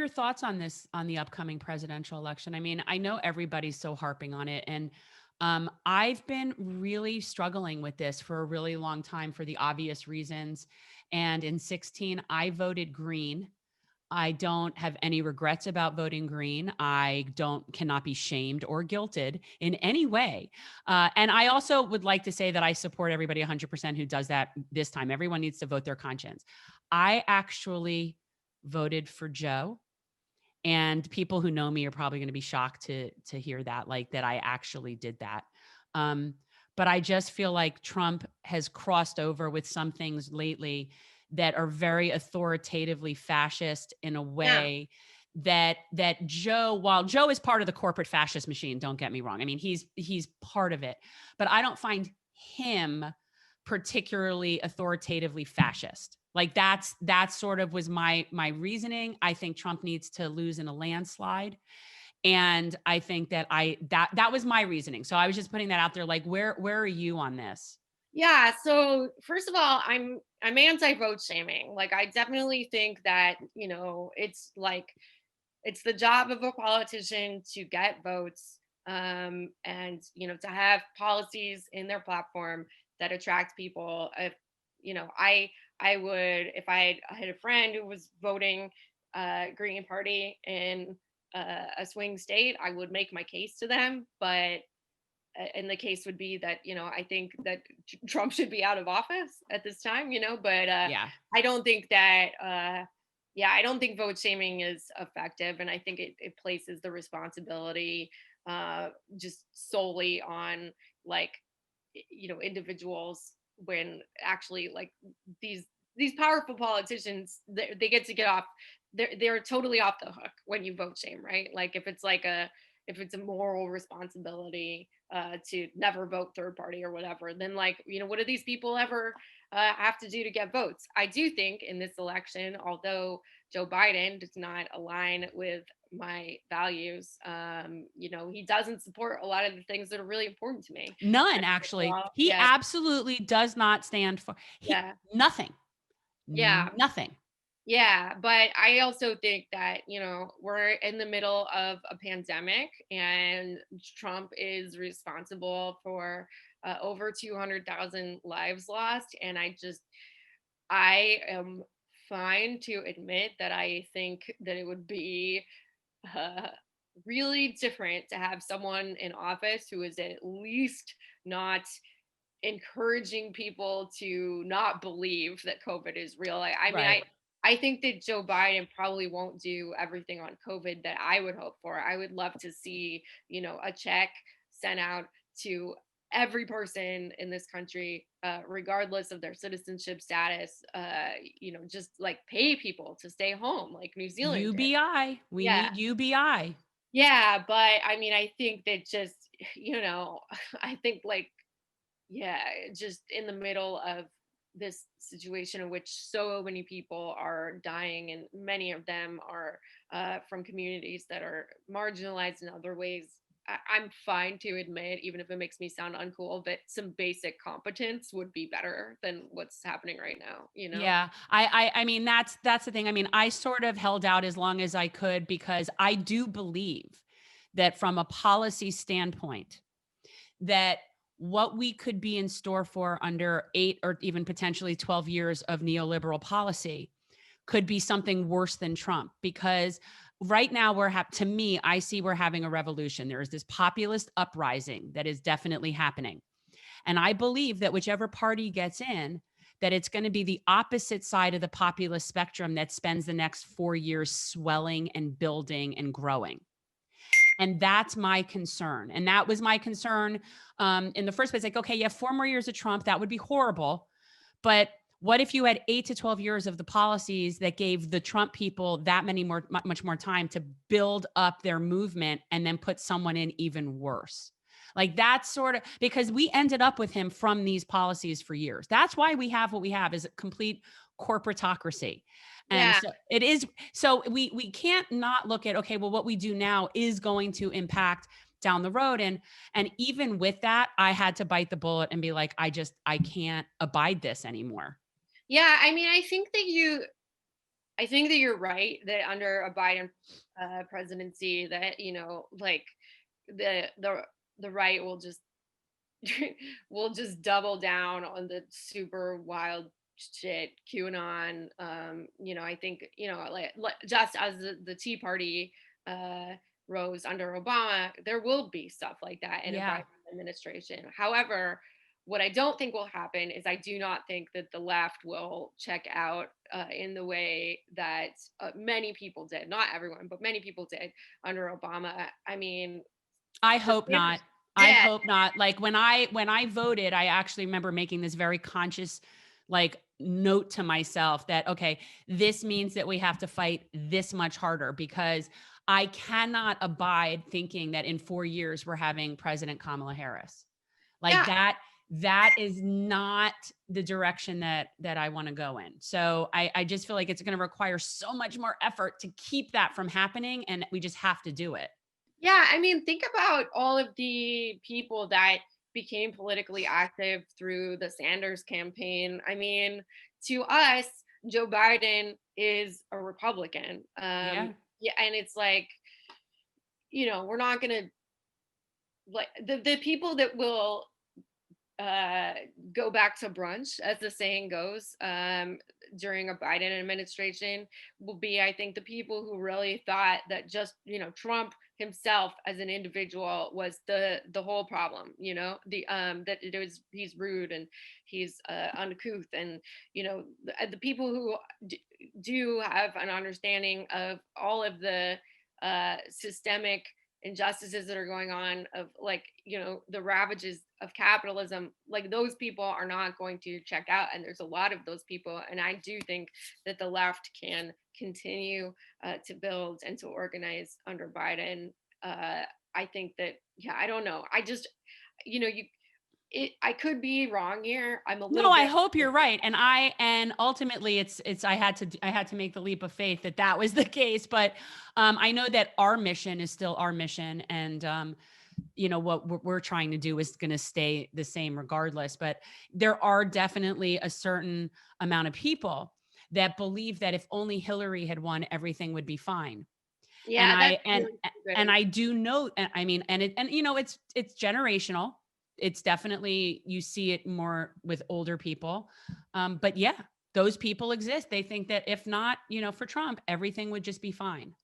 your thoughts on this, on the upcoming presidential election? I mean, I know everybody's so harping on it, and I've been really struggling with this for a really long time for the obvious reasons. And in 16, I voted green. I don't have any regrets about voting green. I don't cannot be shamed or guilted in any way. And I also would like to say that I support everybody 100% who does that this time. Everyone needs to vote their conscience. I actually voted for Joe, and people who know me are probably going to be shocked to hear that, like that I actually did that. Um, but I just feel like Trump has crossed over with some things lately that are very authoritatively fascist in a Yeah. way that Joe, while Joe is part of the corporate fascist machine, don't get me wrong. I mean, he's part of it, but I don't find him particularly authoritatively fascist. Like that's sort of was my reasoning. I think Trump needs to lose in a landslide. And I think that was my reasoning. So I was just putting that out there. Like, where are you on this? Yeah, so first of all, I'm anti-vote shaming. Like I definitely think that, it's like it's the job of a politician to get votes, and to have policies in their platform that attract people. If I would, if I had a friend who was voting Green Party in a swing state, I would make my case to them. But and the case would be that I think that Trump should be out of office at this time. But Yeah. I don't think that yeah, I don't think vote shaming is effective, and I think it places the responsibility just solely on, like, individuals, when actually, like, these these powerful politicians, they get to get off, they're totally off the hook when you vote shame, right? Like if it's a moral responsibility to never vote third party or whatever, then, like, what do these people ever have to do to get votes? I do think in this election, although Joe Biden does not align with my values, he doesn't support a lot of the things that are really important to me. None, And actually. overall, He yeah, absolutely does not stand for he yeah, nothing. yeah. Nothing. Yeah, but I also think that, we're in the middle of a pandemic, and Trump is responsible for over 200,000 lives lost. And I am fine to admit that I think that it would be uh, really different to have someone in office who is at least not encouraging people to not believe that COVID is real. I mean, Right. I think that Joe Biden probably won't do everything on COVID that I would hope for. I would love to see, a check sent out to every person in this country, regardless of their citizenship status. Just like pay people to stay home, like New Zealand did. UBI. We Yeah, need UBI. yeah, but I mean, I think that just, I think, like, yeah, just in the middle of this situation in which so many people are dying, and many of them are from communities that are marginalized in other ways. I'm fine to admit, even if it makes me sound uncool, that some basic competence would be better than what's happening right now. Yeah. I mean, that's the thing. I mean, I sort of held out as long as I could because I do believe that from a policy standpoint, that what we could be in store for under 8 or even potentially 12 years of neoliberal policy could be something worse than Trump, because right now to me, I see we're having a revolution. There is this populist uprising that is definitely happening. And I believe that whichever party gets in, that it's going to be the opposite side of the populist spectrum that spends the next 4 years swelling and building and growing. And that's my concern. And that was my concern in the first place. Like, okay, you have 4 more years of Trump. That would be horrible. But what if you had 8 to 12 years of the policies that gave the Trump people that much more time to build up their movement and then put someone in even worse? Like that's sort of because we ended up with him from these policies for years. That's why we have what we have is a complete corporatocracy. And Yeah. so it is so we can't not look at okay, well what we do now is going to impact down the road. And even with that, I had to bite the bullet and be like, I can't abide this anymore. Yeah, I mean, I think that I think that you're right that under a Biden presidency, that like the right will just will just double down on the super wild shit, QAnon. I think like just as the Tea Party uh, rose under Obama, there will be stuff like that in a Yeah. Biden administration. However, what I don't think will happen is I do not think that the left will check out in the way that many people did. Not everyone, but many people did under Obama. I mean, I the hope not. Sanders I did. hope not. Like when I voted, I actually remember making this very conscious like note to myself that okay, this means that we have to fight this much harder because I cannot abide thinking that in 4 years we're having President Kamala Harris. Like Yeah, that is not the direction that I want to go in. So I just feel like it's going to require so much more effort to keep that from happening and we just have to do it. yeah. I mean, think about all of the people that became politically active through the Sanders campaign. I mean, to us, Joe Biden is a Republican. Yeah. Yeah, and it's like, we're not gonna like the people that will uh, go back to brunch, as the saying goes, during a Biden administration will be, I think, the people who really thought that just, Trump himself as an individual was the whole problem, that he's rude and he's uncouth, and the people who do have an understanding of all of the systemic injustices that are going on, of like the ravages of capitalism, like those people are not going to check out, and there's a lot of those people, and I do think that the left can continue to build and to organize under Biden. I think that, yeah, I don't know, I just you I could be wrong here, I'm a No, little I bit. hope you're right. And ultimately it's I had to make the leap of faith that that was the case, but I know that our mission is still our mission and what we're trying to do is going to stay the same regardless, but there are definitely a certain amount of people that believe that if only Hillary had won everything would be fine. And Yeah, that's I and really and stupid. I do know, I mean, it's generational. It's definitely you see it more with older people. But yeah, those people exist. They think that if not, for Trump, everything would just be fine.